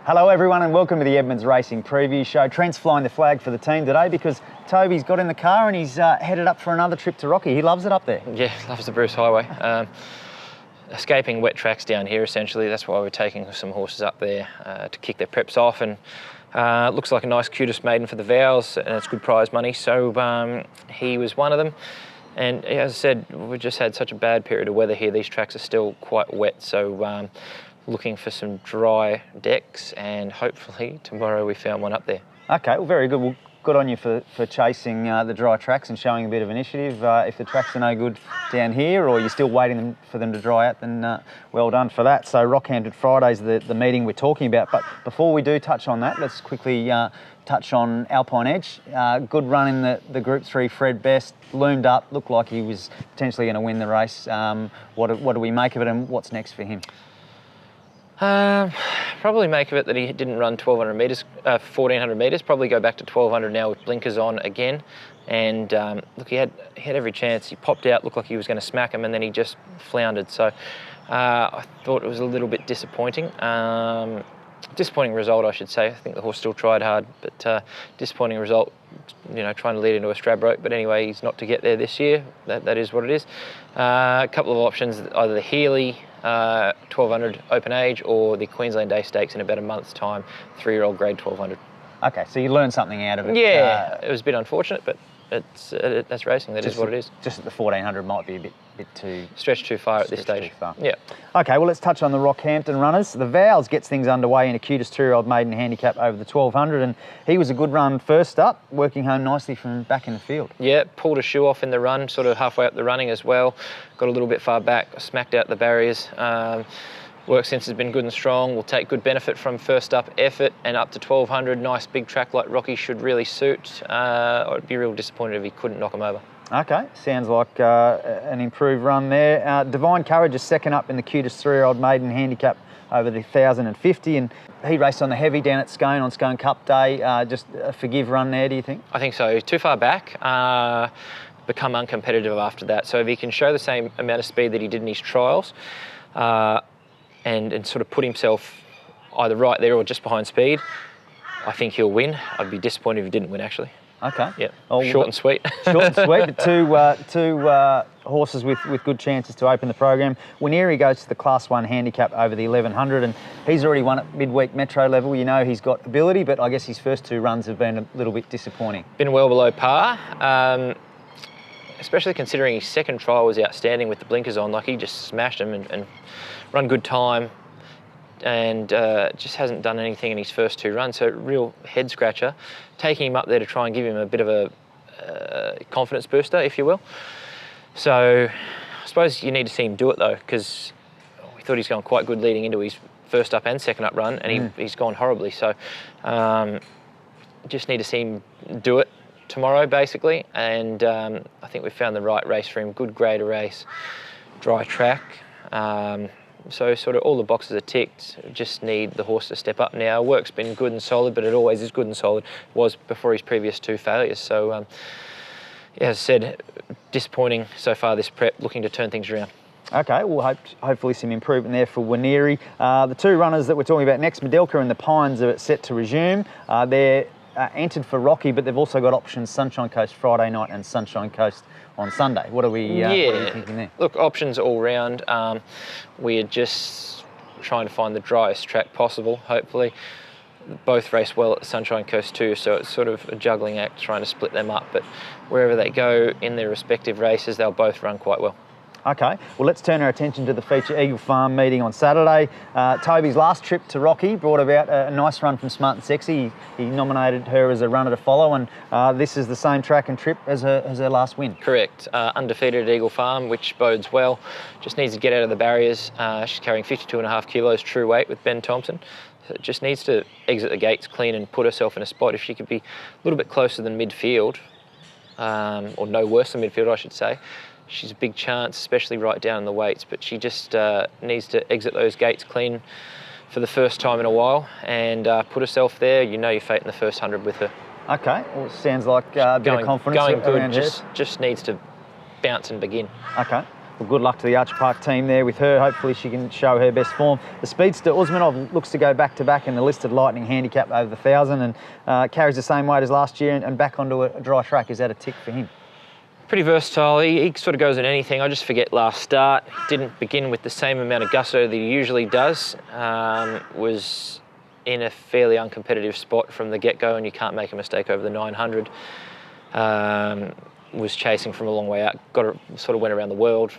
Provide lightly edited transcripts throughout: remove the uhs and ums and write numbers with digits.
Hello everyone and welcome to the Edmonds Racing Preview Show. Trent's flying the flag for the team today because Toby's got in the car and he's headed up for another trip to Rocky. He loves it up there. Yeah, loves the Bruce Highway. Escaping wet tracks down here essentially. That's why we're taking some horses up there to kick their preps off, and looks like a nice cutest maiden for the vows and it's good prize money. So he was one of them. And as I said, we've just had such a bad period of weather here. These tracks are still quite wet, so looking for some dry decks, and hopefully tomorrow we found one up there. Okay, well, very good. Well, good on you for chasing the dry tracks and showing a bit of initiative. If the tracks are no good down here, or you're still waiting for them to dry out, then well done for that. So Rockhampton Friday's the meeting we're talking about. But before we do touch on that, let's quickly touch on Alpine Edge. Good run in the Group 3. Fred Best loomed up, looked like he was potentially going to win the race. What do we make of it, and what's next for him? Probably make of it that he didn't run 1,200 metres, 1,400 metres. Probably go back to 1,200 now with blinkers on again. And look, he had every chance. He popped out, looked like he was going to smack him, and then he just floundered. So I thought it was a little bit disappointing. Disappointing result, I should say. I think the horse still tried hard, but disappointing result. You know, trying to lead into a Stradbroke, but anyway, he's not to get there this year. That is what it is. A couple of options: either the Healy 1,200 Open Age or the Queensland Day Stakes in about a month's time, 3-year-old grade 1,200. Okay, so you learned something out of it. Yeah, it was a bit unfortunate, but that's racing. That is what it is. Just at the 1,400 might be a bit too... Stretched too far at this stage. Too far. Yeah. Okay, well, let's touch on the Rockhampton runners. The Vows gets things underway in a cutest 2-year-old maiden handicap over the 1,200, and he was a good run first up, working home nicely from back in the field. Yeah, pulled a shoe off in the run, sort of halfway up the running as well. Got a little bit far back, smacked out the barriers. Work sense has been good and strong. Will take good benefit from first up effort, and up to 1,200. Nice big track like Rocky should really suit. I'd be real disappointed if he couldn't knock him over. Okay, sounds like an improved run there. Devine Carriage is second up in the cutest 3-year-old maiden handicap over the 1,050, and he raced on the heavy down at Scone on Scone Cup Day. Just a forgive run there, do you think? I think so. Too far back. Become uncompetitive after that. So if he can show the same amount of speed that he did in his trials, and sort of put himself either right there or just behind speed, I think he'll win. I'd be disappointed if he didn't win, actually. Okay. Yeah. Short and sweet. Short and sweet, but two horses with good chances to open the program. Whenery goes to the Class 1 handicap over the 1,100, and he's already won at midweek metro level. You know he's got ability, but I guess his first 2 runs have been a little bit disappointing. Been well below par, especially considering his second trial was outstanding with the blinkers on. Like, he just smashed him and run good time, and just hasn't done anything in his first 2 runs, so real head scratcher. Taking him up there to try and give him a bit of a confidence booster, if you will. So I suppose you need to see him do it though, because we thought he's gone quite good leading into his first up and second up run, and he's gone horribly. So just need to see him do it tomorrow basically, and I think we've found the right race for him. Good grader race, dry track. So sort of all the boxes are ticked. Just need the horse to step up now. Work's been good and solid, but it always is good and solid. It was before his previous 2 failures. So yeah, as I said, disappointing so far this prep, looking to turn things around. Okay, well, hopefully some improvement there for Whenery. The 2 runners that we're talking about next, Madelka and The Pines, are set to resume. They're entered for Rocky, but they've also got options Sunshine Coast Friday night and Sunshine Coast on Sunday. What are we thinking there? Look, options all round. We're just trying to find the driest track possible, hopefully. Both race well at the Sunshine Coast too, so it's sort of a juggling act trying to split them up, but wherever they go in their respective races, they'll both run quite well. Okay, well, let's turn our attention to the feature Eagle Farm meeting on Saturday. Toby's last trip to Rocky brought about a nice run from Smart and Sexy. He nominated her as a runner to follow, and this is the same track and trip as her last win. Correct. Undefeated at Eagle Farm, which bodes well. Just needs to get out of the barriers. She's carrying 52.5 kilos true weight with Ben Thompson. So just needs to exit the gates clean and put herself in a spot. If she could be a little bit closer than midfield, or no worse than midfield, I should say, she's a big chance, especially right down in the weights, but she just needs to exit those gates clean for the first time in a while and put herself there. You know your fate in the first 100 with her. Okay, well, it sounds like a bit of confidence going good, around just needs to bounce and begin. Okay. Well, good luck to the Archer Park team there with her. Hopefully she can show her best form. The speedster Usmanov looks to go back-to-back in the listed Lightning Handicap over the 1,000 and carries the same weight as last year and back onto a dry track. Is that a tick for him? Pretty versatile. He sort of goes in anything. I just forget last start. He didn't begin with the same amount of gusto that he usually does. Was in a fairly uncompetitive spot from the get-go, and you can't make a mistake over the 900. Was chasing from a long way out. Sort of went around the world.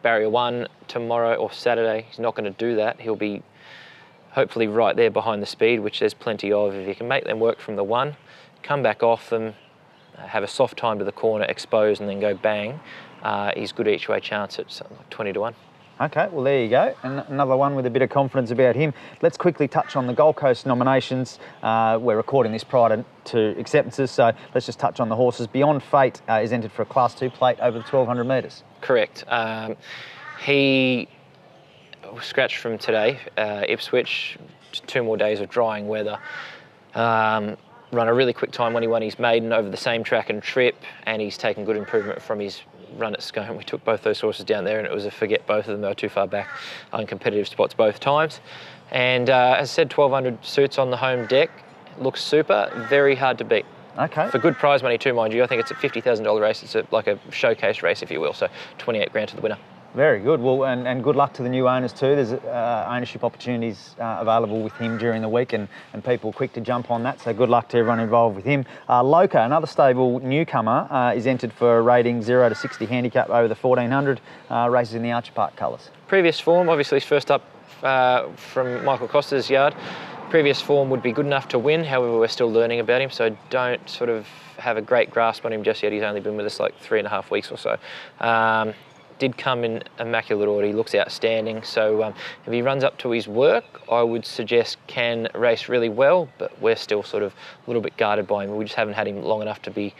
Barrier 1 tomorrow or Saturday. He's not going to do that. He'll be hopefully right there behind the speed, which there's plenty of. If you can make them work from the 1, come back off them, have a soft time to the corner, expose, and then go bang, he's good each way chance at something like 20 to 1. Okay, well, there you go. And another one with a bit of confidence about him. Let's quickly touch on the Gold Coast nominations. We're recording this prior to acceptances, so let's just touch on the horses. Beyond Fate is entered for a Class 2 plate over the 1,200 metres. Correct. He scratched from today, Ipswich, 2 more days of drying weather. Run a really quick time when he won his maiden over the same track and trip, and he's taken good improvement from his run at Scone. We took both those horses down there and it was a forget both of them. They were too far back on competitive spots both times. And as I said, 1,200 suits on the home deck. Looks super, very hard to beat. Okay. For good prize money too, mind you. I think it's a $50,000 race. It's like a showcase race, if you will. So 28 grand to the winner. Very good. Well, and good luck to the new owners too. There's ownership opportunities available with him during the week, and people are quick to jump on that. So good luck to everyone involved with him. Loca, another stable newcomer, is entered for a rating 0 to 60 handicap over the 1,400 races in the Archer Park colours. Previous form, obviously, is first up from Michael Costa's yard. Previous form would be good enough to win. However, we're still learning about him, so don't sort of have a great grasp on him just yet. He's only been with us like 3.5 weeks or so. Did come in immaculate order. He looks outstanding. So if he runs up to his work, I would suggest can race really well, but we're still sort of a little bit guarded by him. We just haven't had him long enough to be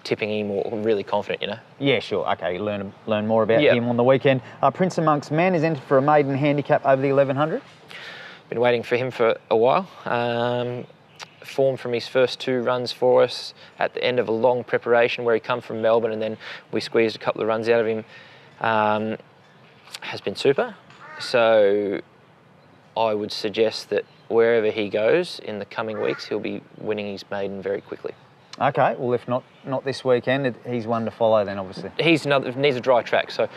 tipping him or really confident, you know. Yeah, sure. Okay, learn more about him on the weekend. Prince Amongst Men is entered for a maiden handicap over the 1,100. Been waiting for him for a while. Form from his first 2 runs for us at the end of a long preparation where he come from Melbourne and then we squeezed a couple of runs out of him. Has been super. So I would suggest that wherever he goes in the coming weeks, he'll be winning his maiden very quickly. Okay, well, if not this weekend, he's one to follow then, obviously. Needs a dry track, so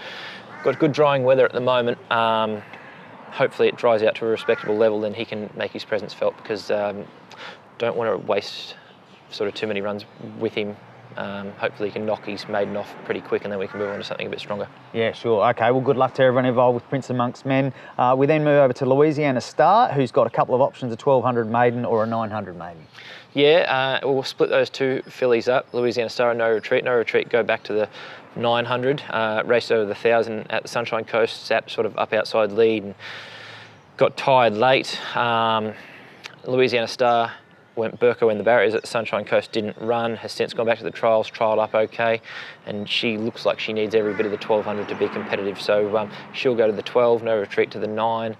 got good drying weather at the moment. Hopefully it dries out to a respectable level, then he can make his presence felt, because don't want to waste sort of too many runs with him. Hopefully he can knock his maiden off pretty quick and then we can move on to something a bit stronger. Yeah, sure. Okay, well, good luck to everyone involved with Prince Amongst Men. We then move over to Louisiana Star, who's got a couple of options, a 1,200 maiden or a 900 maiden. Yeah, we'll split those 2 fillies up. Louisiana Star and No Retreat. No Retreat go back to the 900, raced over the 1,000 at the Sunshine Coast, sat sort of up outside lead and got tired late. Louisiana Star went Burko in the barriers at the Sunshine Coast, didn't run, has since gone back to the trials, trialled up okay, and she looks like she needs every bit of the 1,200 to be competitive, so she'll go to the 12, No Retreat to the 9.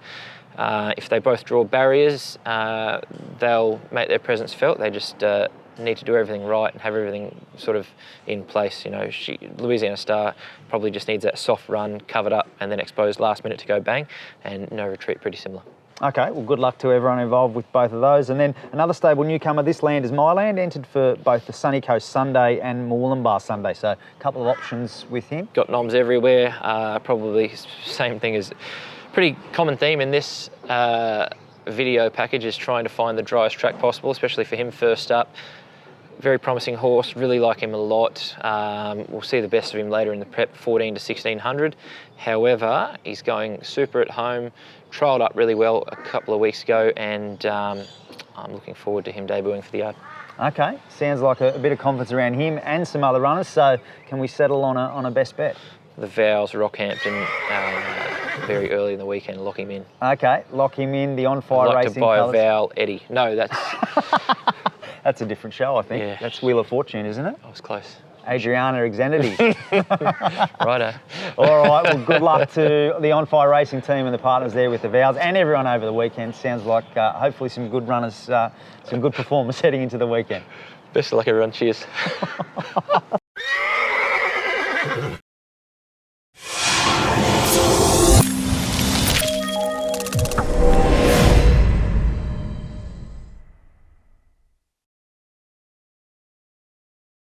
If they both draw barriers, they'll make their presence felt. They just need to do everything right and have everything sort of in place. You know, Louisiana Star probably just needs that soft run, covered up, and then exposed last minute to go bang, and No Retreat pretty similar. Okay, well, good luck to everyone involved with both of those. And then another stable newcomer, Thisland is My Land, entered for both the Sunny Coast Sunday and Moolumbar Sunday, so a couple of options with him. Got noms everywhere, probably same thing as pretty common theme in this video package is trying to find the driest track possible, especially for him first up. Very promising horse, really like him a lot. We'll see the best of him later in the prep, 14 to 1,600. However, he's going super at home, trialled up really well a couple of weeks ago, and I'm looking forward to him debuting for the yard. Okay, sounds like a bit of confidence around him and some other runners, so can we settle on a best bet? The Vows, Rockhampton, very early in the weekend, lock him in. Okay, lock him in, the On Fire I'd like Racing to buy colours. a Vow Eddie. No, that's... That's a different show, I think. Yeah. That's Wheel of Fortune, isn't it? I was close. Adriana Exenity. Righto. All right, well, good luck to the On Fire Racing team and the partners there with the Vows and everyone over the weekend. Sounds like hopefully some good runners, some good performers heading into the weekend. Best of luck, everyone. Cheers.